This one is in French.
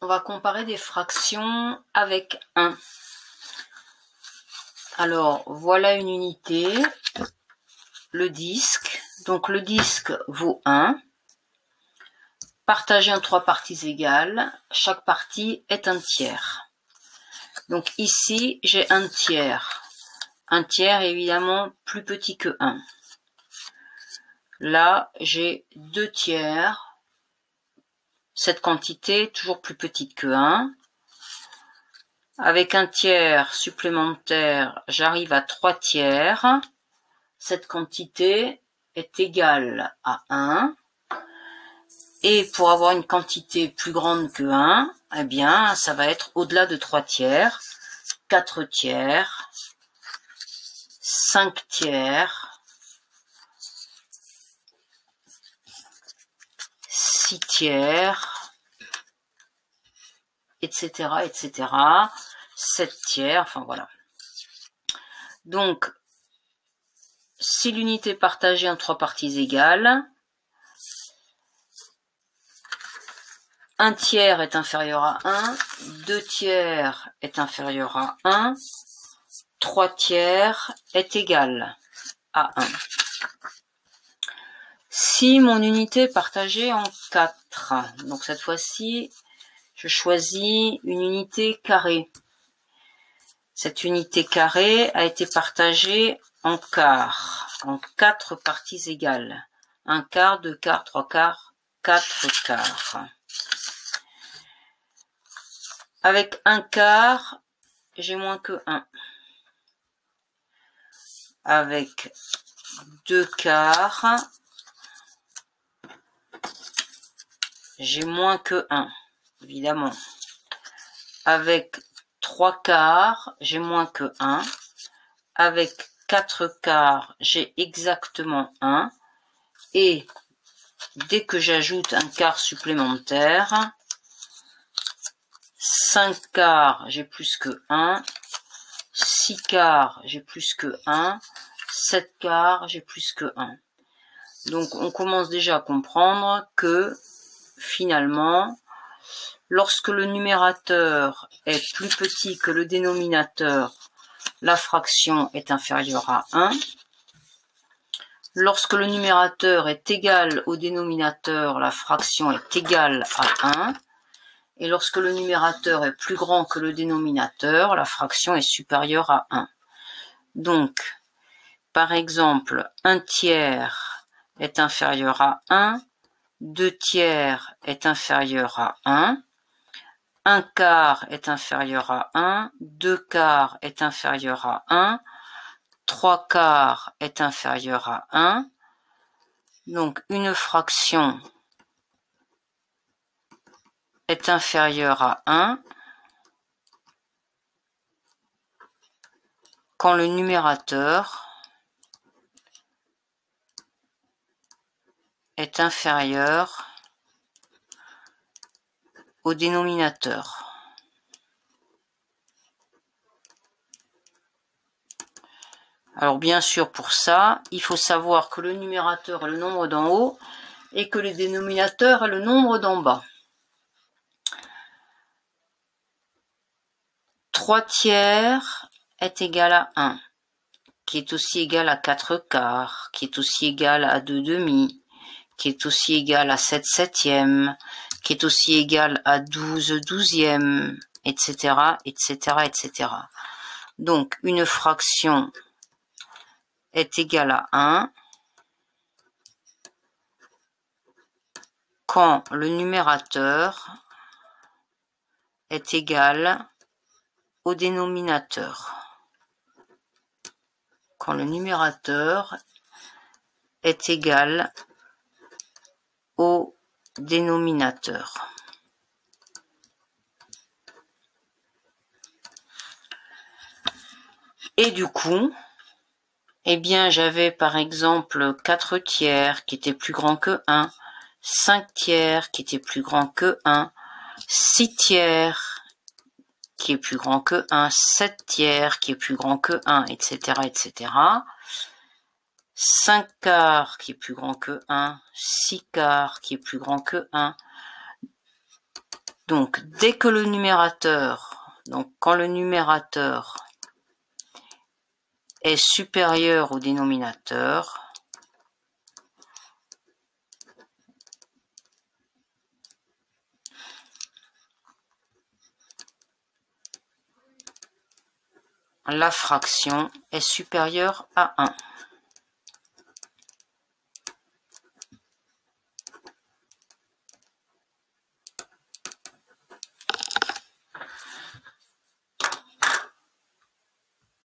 on va comparer des fractions avec 1. Alors, voilà une unité, le disque. Donc, le disque vaut 1. Partagé en 3 parties égales, chaque partie est un tiers. Donc, ici, j'ai un tiers. Un tiers est évidemment plus petit que 1. Là, j'ai 2 tiers. Cette quantité est toujours plus petite que 1. Avec un tiers supplémentaire, j'arrive à 3 tiers. Cette quantité est égale à 1. Et pour avoir une quantité plus grande que 1, eh bien, ça va être au-delà de 3 tiers, 4 tiers, 5 tiers, 6 tiers, etc., etc., 7 tiers, enfin voilà. Donc, si l'unité est partagée en 3 parties égales, 1 tiers est inférieur à 1, 2 tiers est inférieur à 1, 3 tiers est égal à 1. Si mon unité est partagée en 4, donc cette fois-ci, je choisis une unité carrée. Cette unité carrée a été partagée en quart, en 4 parties égales. 1 quart, 2 quarts, 3 quarts, 4 quarts. Avec 1 quart, j'ai moins que 1. Avec 2 quarts, j'ai moins que 1, évidemment. Avec 3 quarts, j'ai moins que 1. Avec 4 quarts, j'ai exactement 1. Et dès que j'ajoute un quart supplémentaire, 5 quarts, j'ai plus que 1. 6 quarts, j'ai plus que 1. 7 quarts, j'ai plus que 1. Donc, on commence déjà à comprendre que, finalement, lorsque le numérateur est plus petit que le dénominateur, la fraction est inférieure à 1. Lorsque le numérateur est égal au dénominateur, la fraction est égale à 1. Et lorsque le numérateur est plus grand que le dénominateur, la fraction est supérieure à 1. Donc, par exemple, 1 tiers est inférieur à 1, 2 tiers est inférieur à 1, 1 quart est inférieur à 1, 2 quarts est inférieur à 1, 3 quarts est inférieur à 1. Donc, une fraction est inférieure à 1 quand le numérateur est inférieur au dénominateur. Alors bien sûr, pour ça, il faut savoir que le numérateur est le nombre d'en haut et que le dénominateur est le nombre d'en bas. 3 tiers est égal à 1, qui est aussi égal à 4 quarts, qui est aussi égal à 2 demi, qui est aussi égal à 7 septièmes, qui est aussi égal à 12 douzièmes, etc., etc., etc. Donc, une fraction est égale à 1 quand le numérateur est égal au dénominateur. Quand le numérateur est égal au dénominateur. Et du coup, eh bien, j'avais par exemple 4 tiers qui étaient plus grands que 1, 5 tiers qui étaient plus grands que 1, 6 tiers qui est plus grand que 1, 7 tiers qui est plus grand que 1, etc., etc. 5 quarts qui est plus grand que 1, 6 quarts qui est plus grand que 1. Donc, dès que le numérateur, donc quand le numérateur est supérieur au dénominateur, la fraction est supérieure à 1.